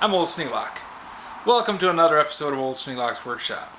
I'm Old Sneelock. Welcome to another episode of Old Sneelock's Workshop.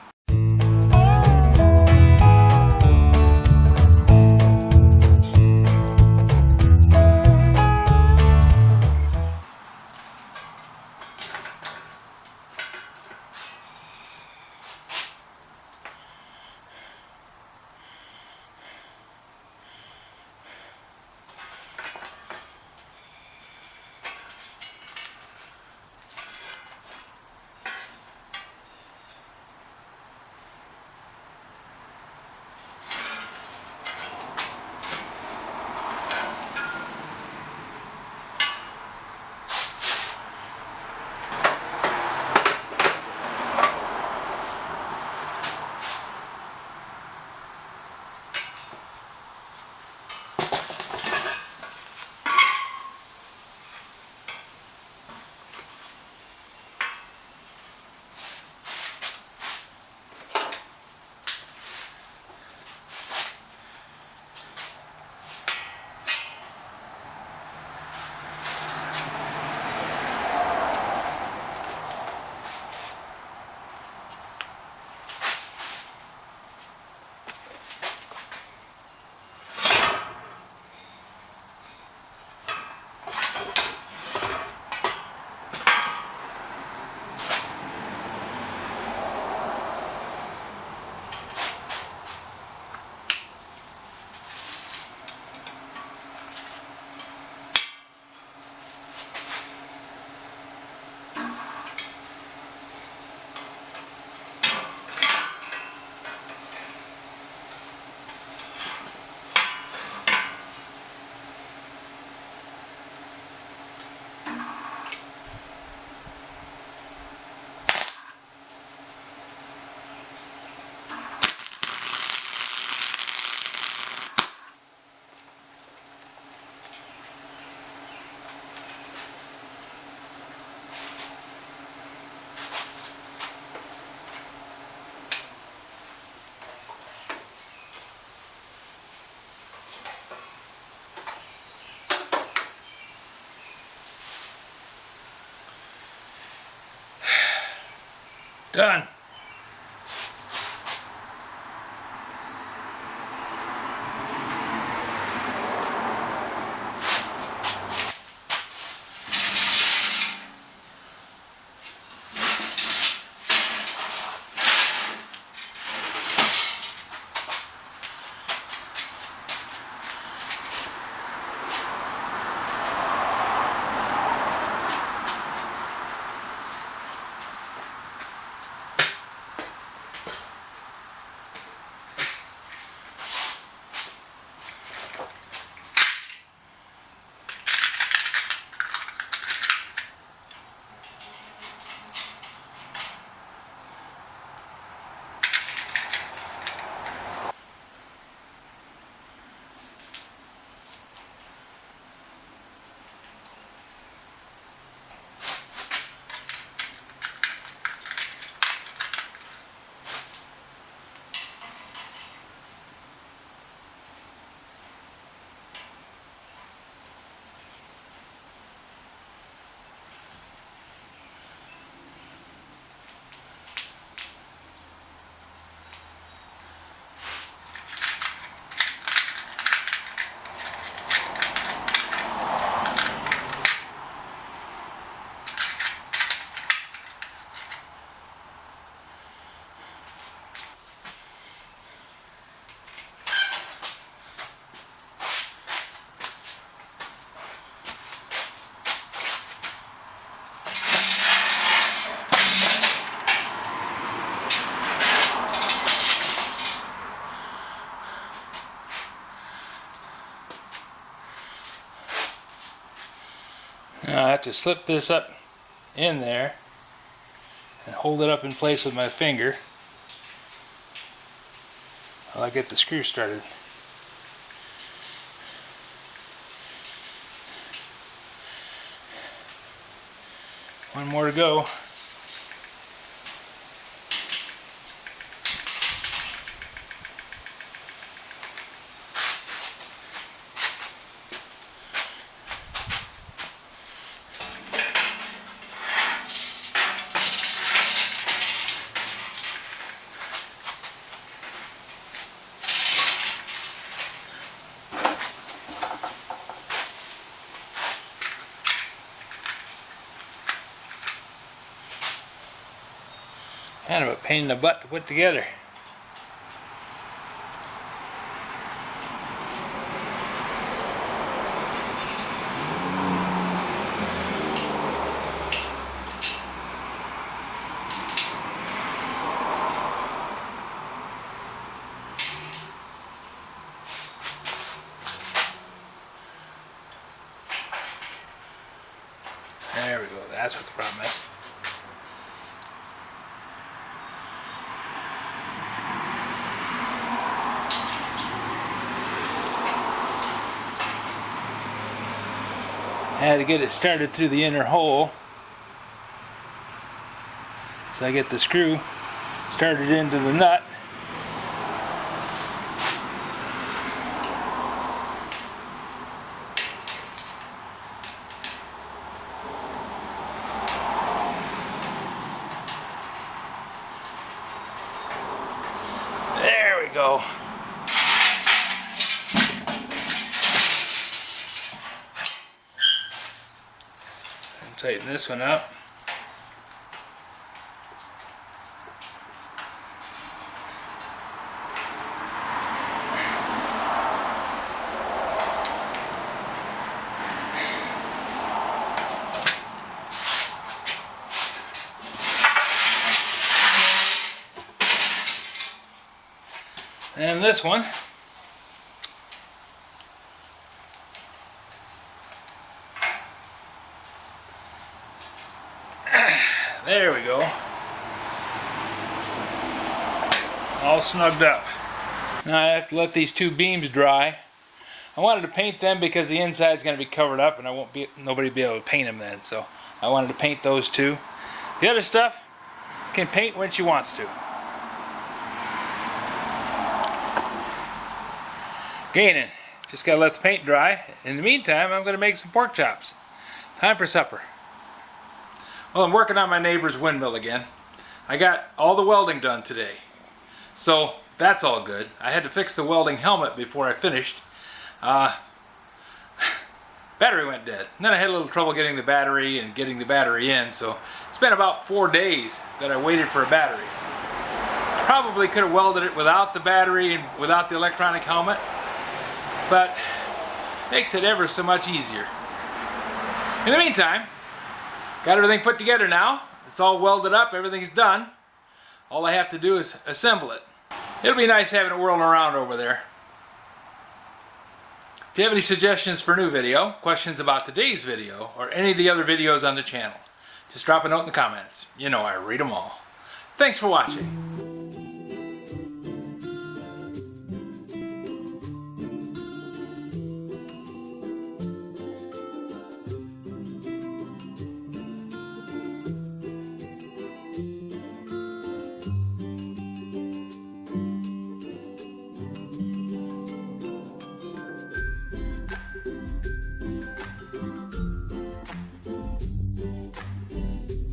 Done. Now I have to slip this up in there and hold it up in place with my finger while I get the screw started. One more to go. Kind of a pain in the butt to put together. There we go, that's what the problem is. I had to get it started through the inner hole. So I get the screw started into the nut. There we go. And tighten this one up. And this one, there we go, all snugged up. Now I have to let these two beams dry. I wanted to paint them because the inside is going to be covered up and nobody will be able to paint them then, so I wanted to paint those two. The other stuff can paint when she wants to. Gaining. Just gotta let the paint dry. In the meantime, I'm gonna make some pork chops. Time for supper. Well, I'm working on my neighbor's windmill again. I got all the welding done today. So, that's all good. I had to fix the welding helmet before I finished. Battery went dead. And then I had a little trouble getting the battery in, so it's been about 4 days that I waited for a battery. Probably could have welded it without the battery and without the electronic helmet, but makes it ever so much easier. In the meantime, got everything put together now. It's all welded up, everything's done. All I have to do is assemble it. It'll be nice having it whirling around over there. If you have any suggestions for a new video, questions about today's video, or any of the other videos on the channel, just drop a note in the comments. You know I read them all. Thanks for watching.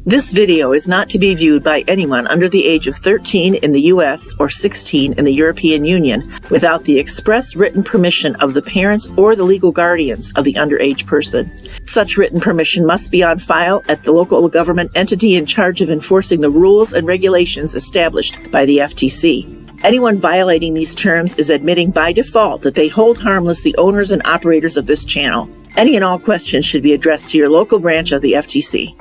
This video is not to be viewed by anyone under the age of 13 in the U.S. or 16 in the European Union without the express written permission of the parents or the legal guardians of the underage person. Such written permission must be on file at the local government entity in charge of enforcing the rules and regulations established by the FTC. Anyone violating these terms is admitting by default that they hold harmless the owners and operators of this channel. Any and all questions should be addressed to your local branch of the FTC.